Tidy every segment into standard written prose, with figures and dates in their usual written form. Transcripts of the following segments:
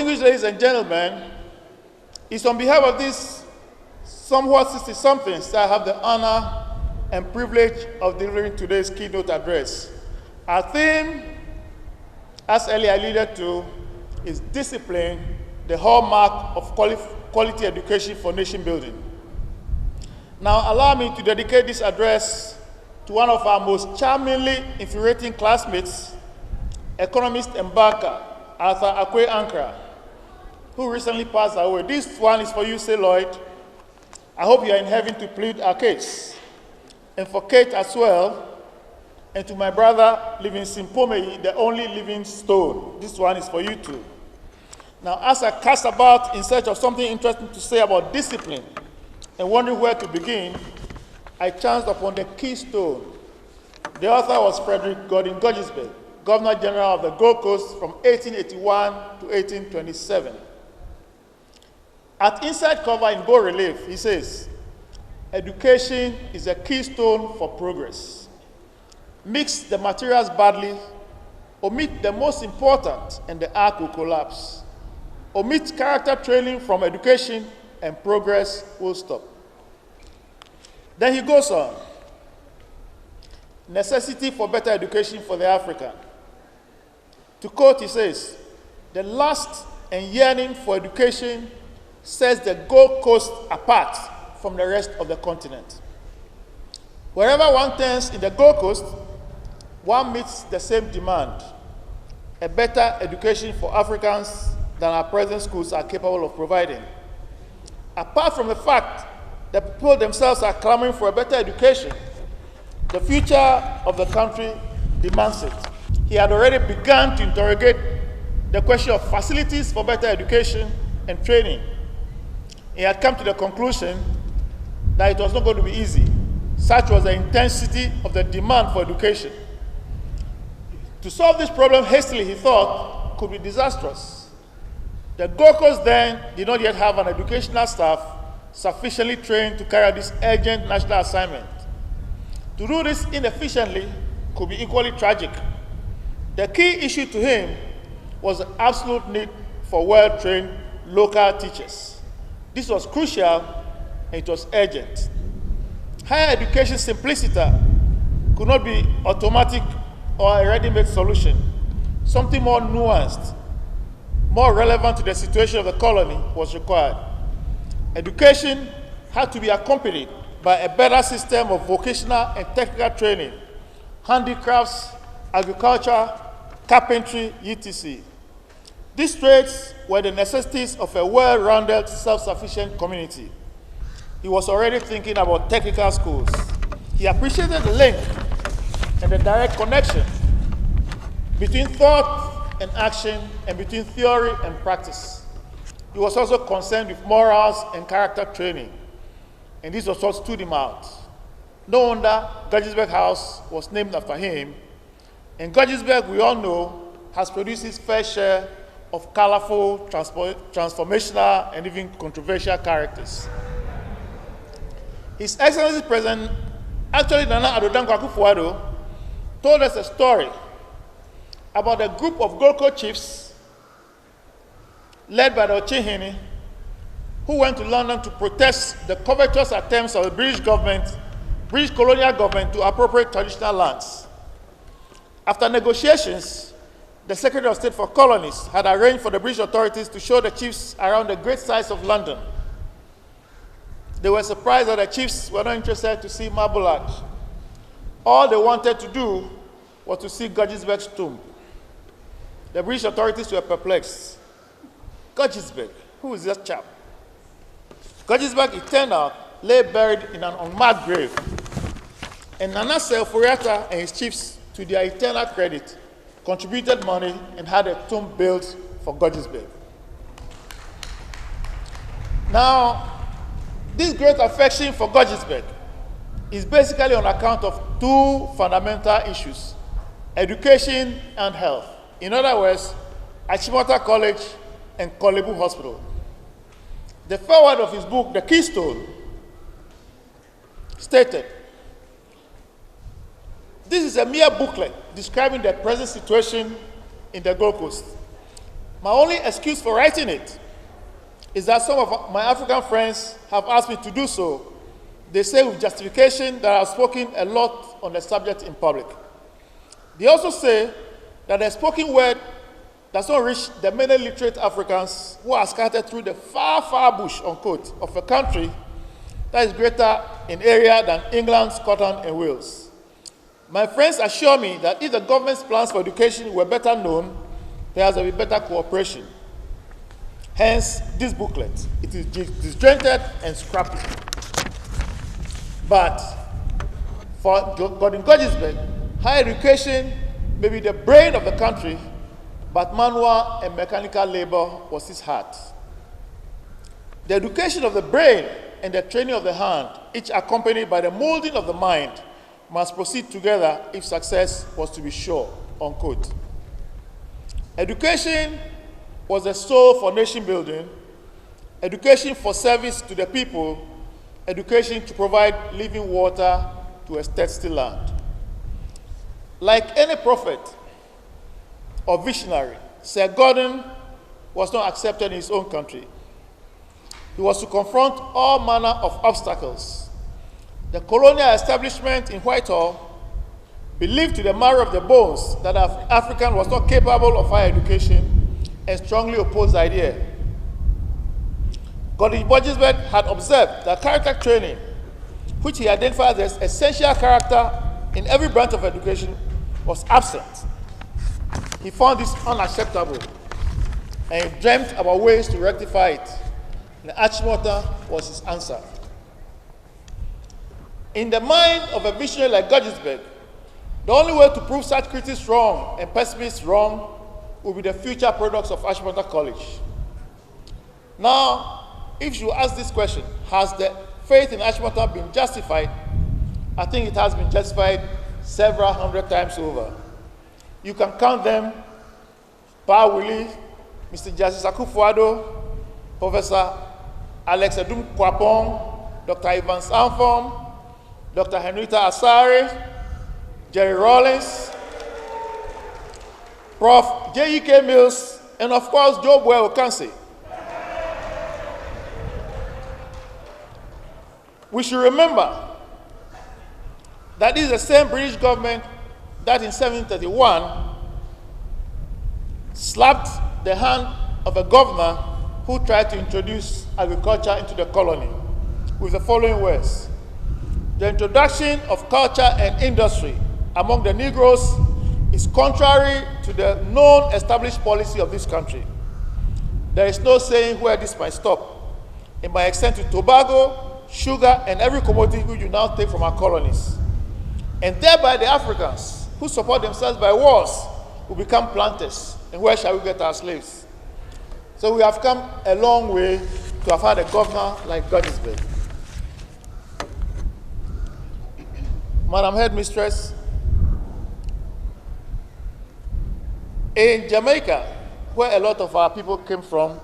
distinguished ladies and gentlemen, it's on behalf of these somewhat 60-somethings that I have the honor and privilege of delivering today's keynote address. Our theme, as earlier alluded to, is discipline, the hallmark of quality education for nation building. Now, allow me to dedicate this address to one of our most charmingly infuriating classmates, economist and banker, Aggrey, who recently passed away. This one is for you, say Lloyd. I hope you are in heaven to plead our case. And for Kate as well, and to my brother, Livingston Pomei, the only living stone. This one is for you too. Now, as I cast about in search of something interesting to say about discipline, and wondering where to begin, I chanced upon the keystone. The author was Frederick Gordon Guggisberg, Governor General of the Gold Coast from 1881 to 1827. At inside cover in bold relief, he says, "Education is a keystone for progress. Mix the materials badly, omit the most important, and the ark will collapse. Omit character training from education, and progress will stop." Then he goes on. Necessity for better education for the African. To quote, he says, "The lust and yearning for education sets the Gold Coast apart from the rest of the continent. Wherever one turns in the Gold Coast, one meets the same demand, a better education for Africans than our present schools are capable of providing. Apart from the fact that people themselves are clamoring for a better education, the future of the country demands it." He had already begun to interrogate the question of facilities for better education and training. He had come to the conclusion that it was not going to be easy. Such was the intensity of the demand for education. To solve this problem hastily, he thought, could be disastrous. The Gold Coast then did not yet have an educational staff sufficiently trained to carry out this urgent national assignment. To do this inefficiently could be equally tragic. The key issue to him was the absolute need for well-trained local teachers. This was crucial and it was urgent. Higher education simplicity could not be automatic or a ready-made solution. Something more nuanced, more relevant to the situation of the colony was required. Education had to be accompanied by a better system of vocational and technical training, handicrafts, agriculture, carpentry, etc. These trades were the necessities of a well-rounded, self-sufficient community. He was already thinking about technical schools. He appreciated the link and the direct connection between thought and action and between theory and practice. He was also concerned with morals and character training, and this was what stood him out. No wonder Guggisberg House was named after him, and Guggisberg, we all know, has produced his fair share of colorful, transformational, and even controversial characters. His Excellency President, actually Nana Addo Dankwa Akufo-Addo, told us a story about a group of Gold Coast chiefs led by the Ochehene, who went to London to protest the covetous attempts of the British colonial government to appropriate traditional lands. After negotiations, the Secretary of State for Colonies had arranged for the British authorities to show the chiefs around the great sights of London. They were surprised that the chiefs were not interested to see Marble Arch. All they wanted to do was to see Guggisberg's tomb. The British authorities were perplexed. Guggisberg, who is that chap? Guggisberg, it turned out, lay buried in an unmarked grave. And Nana Sefuriata and his chiefs, to their eternal credit, contributed money and had a tomb built for Guggisberg. Now, this great affection for Guggisberg is basically on account of two fundamental issues: education and health. In other words, Achimota College and Kolebu Hospital. The foreword of his book, The Keystone, stated, "This is a mere booklet describing the present situation in the Gold Coast. My only excuse for writing it is that some of my African friends have asked me to do so. They say with justification that I've spoken a lot on the subject in public. They also say that the spoken word does not reach the many literate Africans who are scattered through the far, far bush, unquote, of a country that is greater in area than England, Scotland, and Wales. My friends assure me that if the government's plans for education were better known, there will be better cooperation. Hence, this booklet. It is disjointed and scrappy. But for Gordon Gordonsberg, higher education may be the brain of the country, but manual and mechanical labor was his heart. The education of the brain and the training of the hand, each accompanied by the molding of the mind, must proceed together if success was to be sure, unquote. Education was the soul for nation building, education for service to the people, education to provide living water to a thirsty land. Like any prophet or visionary, Sir Gordon was not accepted in his own country. He was to confront all manner of obstacles. The colonial establishment in Whitehall believed to the marrow of the bones that African was not capable of higher education and strongly opposed the idea. Gordon Gordonsberg had observed that character training, which he identified as essential character in every branch of education, was absent. He found this unacceptable and he dreamt about ways to rectify it. And Achimota was his answer. In the mind of a visionary like Gordonsberg, the only way to prove such critics wrong and pessimists wrong will be the future products of Achimota College. Now, if you ask this question, has the faith in Achimota been justified? I think it has been justified several hundred times over. You can count them: Pa Willie, Mr. Justice Akufo-Addo, Professor Alex Kwapong, Dr. Ivan Sanfom, Dr. Henrietta Asare, Jerry Rawlings, Prof. J.E.K. Mills, and of course, Joe Boy Okansi. We should remember that this is the same British government that in 1731 slapped the hand of a governor who tried to introduce agriculture into the colony with the following words: "The introduction of culture and industry among the Negroes is contrary to the known established policy of this country. There is no saying where this might stop. It might extend to tobacco, sugar, and every commodity which you now take from our colonies. And thereby the Africans, who support themselves by wars, will become planters. And where shall we get our slaves?" So we have come a long way to have had a governor like Gordonsberg. Madam Headmistress, in Jamaica, where a lot of our people came from,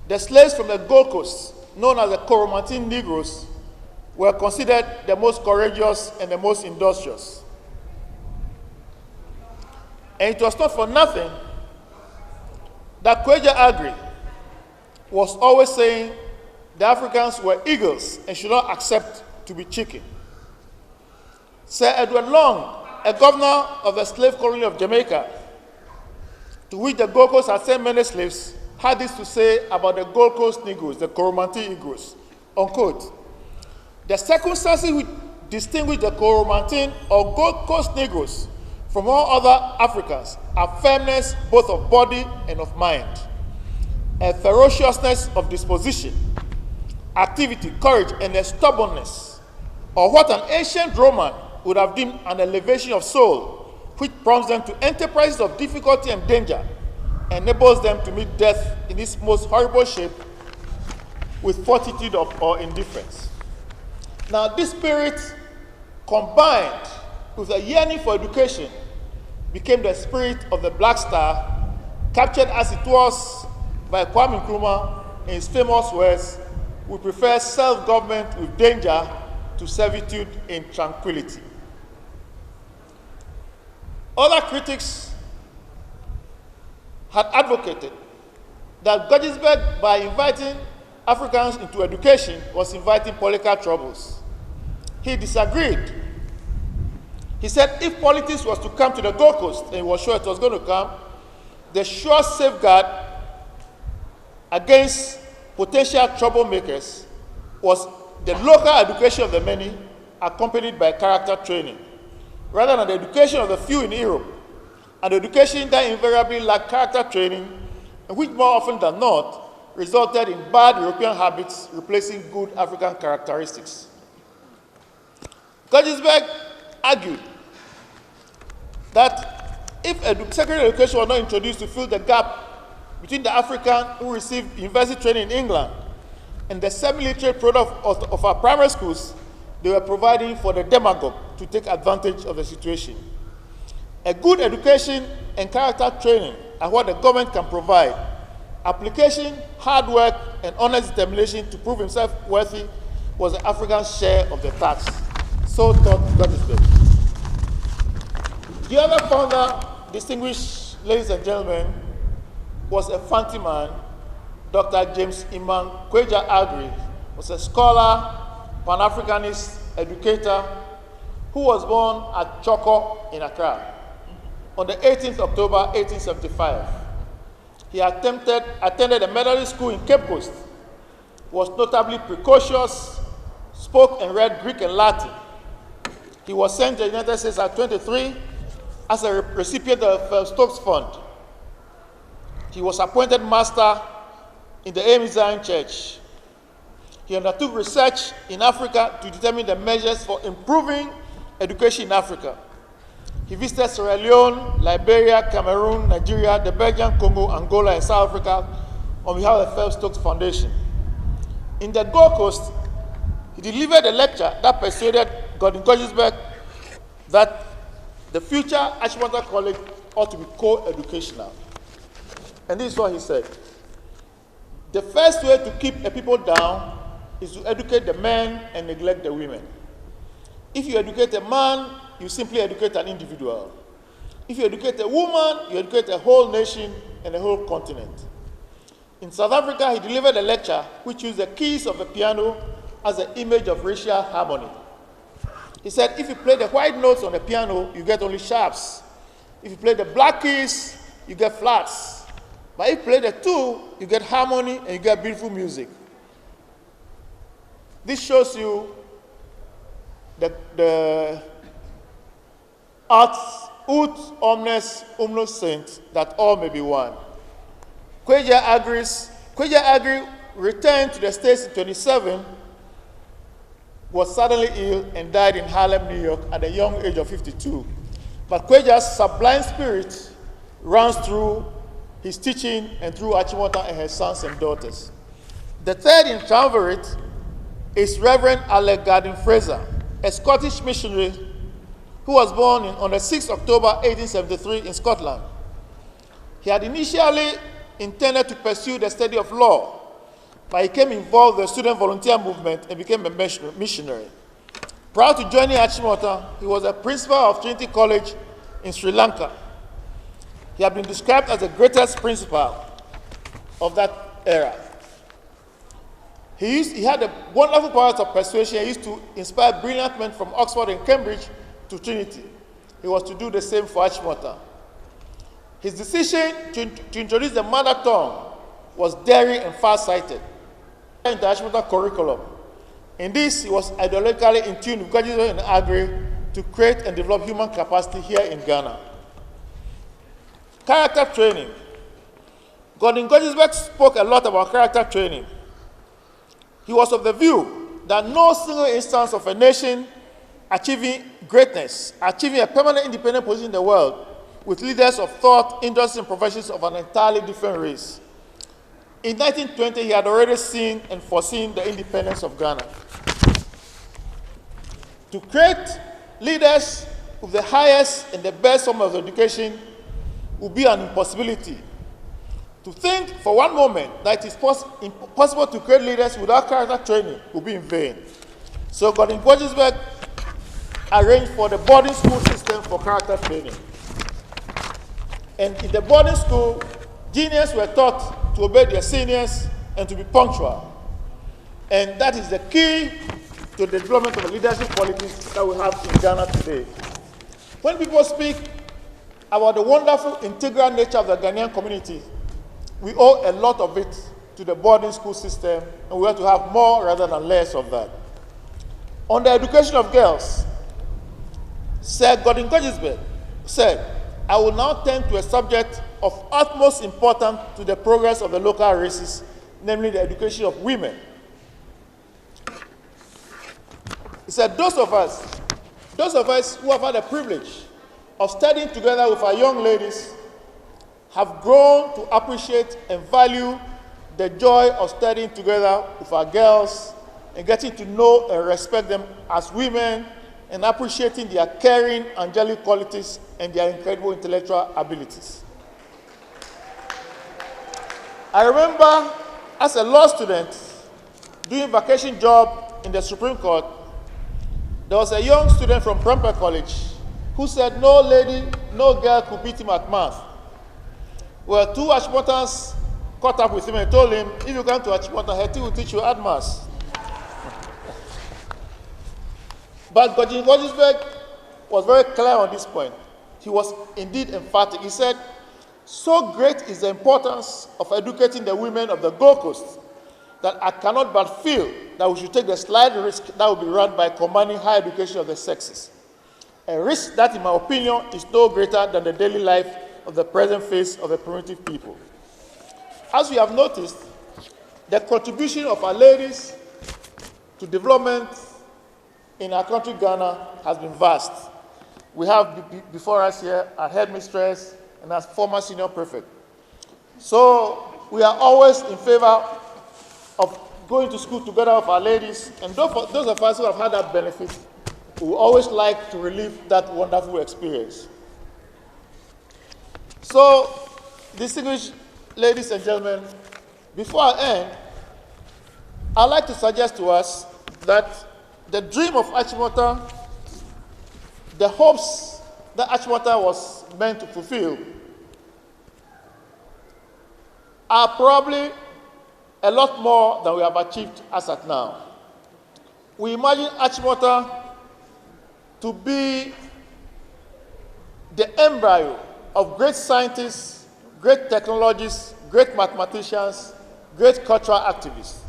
the slaves from the Gold Coast, known as the Coromantine Negroes, were considered the most courageous and the most industrious. And it was not for nothing that Aggrey was always saying the Africans were eagles and should not accept to be chicken. Sir Edward Long, a governor of the slave colony of Jamaica, to which the Gold Coast had sent many slaves, had this to say about the Gold Coast Negroes, the Coromantine Negroes, unquote: "The circumstances which distinguish the Coromantine or Gold Coast Negroes from all other Africans are firmness both of body and of mind, a ferociousness of disposition, activity, courage, and a stubbornness, or what an ancient Roman would have deemed an elevation of soul, which prompts them to enterprises of difficulty and danger, enables them to meet death in its most horrible shape with fortitude or indifference." Now, this spirit, combined with a yearning for education, became the spirit of the Black Star, captured as it was by Kwame Nkrumah in his famous words, "We prefer self-government with danger to servitude in tranquility." Other critics had advocated that Gettysburg, by inviting Africans into education, was inviting political troubles. He disagreed. He said if politics was to come to the Gold Coast, and he was sure it was going to come, the sure safeguard against potential troublemakers was the local education of the many, accompanied by character training, rather than the education of the few in Europe, and education that invariably lacked character training, and which more often than not resulted in bad European habits replacing good African characteristics. Gettysburg argued that if secondary education was not introduced to fill the gap between the African who received university training in England and the semi-literate product of our primary schools, they were providing for the demagogue to take advantage of the situation. A good education and character training are what the government can provide. Application, hard work, and honest determination to prove himself worthy was the African share of the tax. So thought Gettysburg. The other founder, distinguished ladies and gentlemen, was a fancy man. Dr. James Iman Kweja Aggrey was a scholar, Pan-Africanist, educator, who was born at Choko in Accra on the 18th October 1875. He attended a Methodist school in Cape Coast, was notably precocious, spoke and read Greek and Latin. He was sent to the United States at 23 as a recipient of the Stokes Fund. He was appointed master in the AME Zion Church. He undertook research in Africa to determine the measures for improving education in Africa. He visited Sierra Leone, Liberia, Cameroon, Nigeria, the Belgian Congo, Angola, and South Africa on behalf of the Stokes Foundation. In the Gold Coast, he delivered a lecture that persuaded Gordon Gettysburg that the future Achimota College ought to be co-educational. And this is what he said. The first way to keep a people down is to educate the men and neglect the women. If you educate a man, you simply educate an individual. If you educate a woman, you educate a whole nation and a whole continent. In South Africa, he delivered a lecture which used the keys of the piano as an image of racial harmony. He said, if you play the white notes on the piano, you get only sharps. If you play the black keys, you get flats. But if you play the two, you get harmony and you get beautiful music. This shows you the arts ut omnes umnus sint, that all may be one. Kweja Aggrey returned to the States in 27, was suddenly ill and died in Harlem, New York at the young age of 52. But Kweja's sublime spirit runs through his teaching and through Achimota and her sons and daughters. The third in triumvirate is Reverend Alec Fraser, a Scottish missionary who was born on the 6th October 1873 in Scotland. He had initially intended to pursue the study of law, but he became involved in the student volunteer movement and became a missionary. Prior to joining Achimota, he was a principal of Trinity College in Sri Lanka. He had been described as the greatest principal of that era. He had a wonderful power of persuasion. He used to inspire brilliant men from Oxford and Cambridge to Trinity. He was to do the same for Achimota. His decision to introduce the mother tongue was daring and far-sighted in the Achimota curriculum. In this, he was ideologically in tune with Gettysburg and Aggrey to create and develop human capacity here in Ghana. Character training. Gordon Gettysburg spoke a lot about character training. He was of the view that no single instance of a nation achieving greatness, achieving a permanent independent position in the world, with leaders of thought, industry, and professions of an entirely different race. In 1920, he had already seen and foreseen the independence of Ghana. To create leaders with the highest and the best form of education would be an impossibility. To think for one moment that it is impossible to create leaders without character training would be in vain. So Gordon Gettysburg arranged for the boarding school system for character training. And in the boarding school, Juniors were taught to obey their seniors and to be punctual. And that is the key to the development of the leadership qualities that we have in Ghana today. When people speak about the wonderful integral nature of the Ghanaian community, we owe a lot of it to the boarding school system, and we have to have more rather than less of that. On the education of girls, Sir Gordon Kogisberg said, I will now turn to a subject of utmost importance to the progress of the local races, namely the education of women. He said, those of us who have had the privilege of studying together with our young ladies have grown to appreciate and value the joy of studying together with our girls and getting to know and respect them as women and appreciating their caring, angelic qualities and their incredible intellectual abilities. I remember as a law student doing vacation job in the Supreme Court, there was a young student from Prempeh College who said no lady, no girl could beat him at math. Well, two Achimotas caught up with him and told him, if you come to Achimota, Hetty will teach you at maths. But Gordon Kogisberg was very clear on this point. He was indeed emphatic. He said, so great is the importance of educating the women of the Gold Coast that I cannot but feel that we should take the slight risk that will be run by commanding higher education of the sexes. A risk that, in my opinion, is no greater than the daily life of the present phase of the primitive people. As we have noticed, the contribution of our ladies to development in our country, Ghana, has been vast. We have before us here our headmistress and our former senior prefect. So we are always in favor of going to school together with our ladies, and those of us who have had that benefit, we always like to relive that wonderful experience. So, distinguished ladies and gentlemen, before I end, I'd like to suggest to us that the dream of Achimota, the hopes that Achimota was meant to fulfill, are probably a lot more than we have achieved as at now. We imagine Achimota to be the embryo of great scientists, great technologists, great mathematicians, great cultural activists.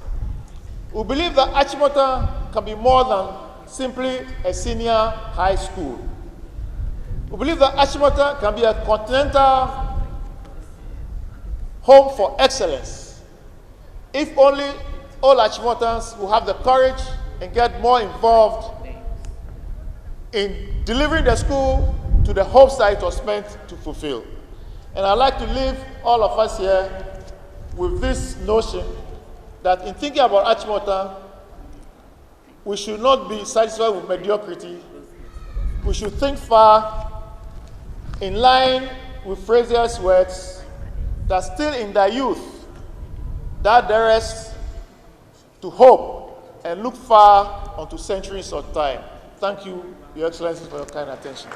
We believe that Achimota can be more than simply a senior high school. We believe that Achimota can be a continental home for excellence, if only all Achimotans will have the courage and get more involved in delivering the school to the hopes that it was meant to fulfill. And I'd like to leave all of us here with this notion that in thinking about Achimota, we should not be satisfied with mediocrity. We should think far, in line with Fraser's words, that still in their youth, that there is to hope and look far onto centuries of time. Thank you, Your Excellency, for your kind attention.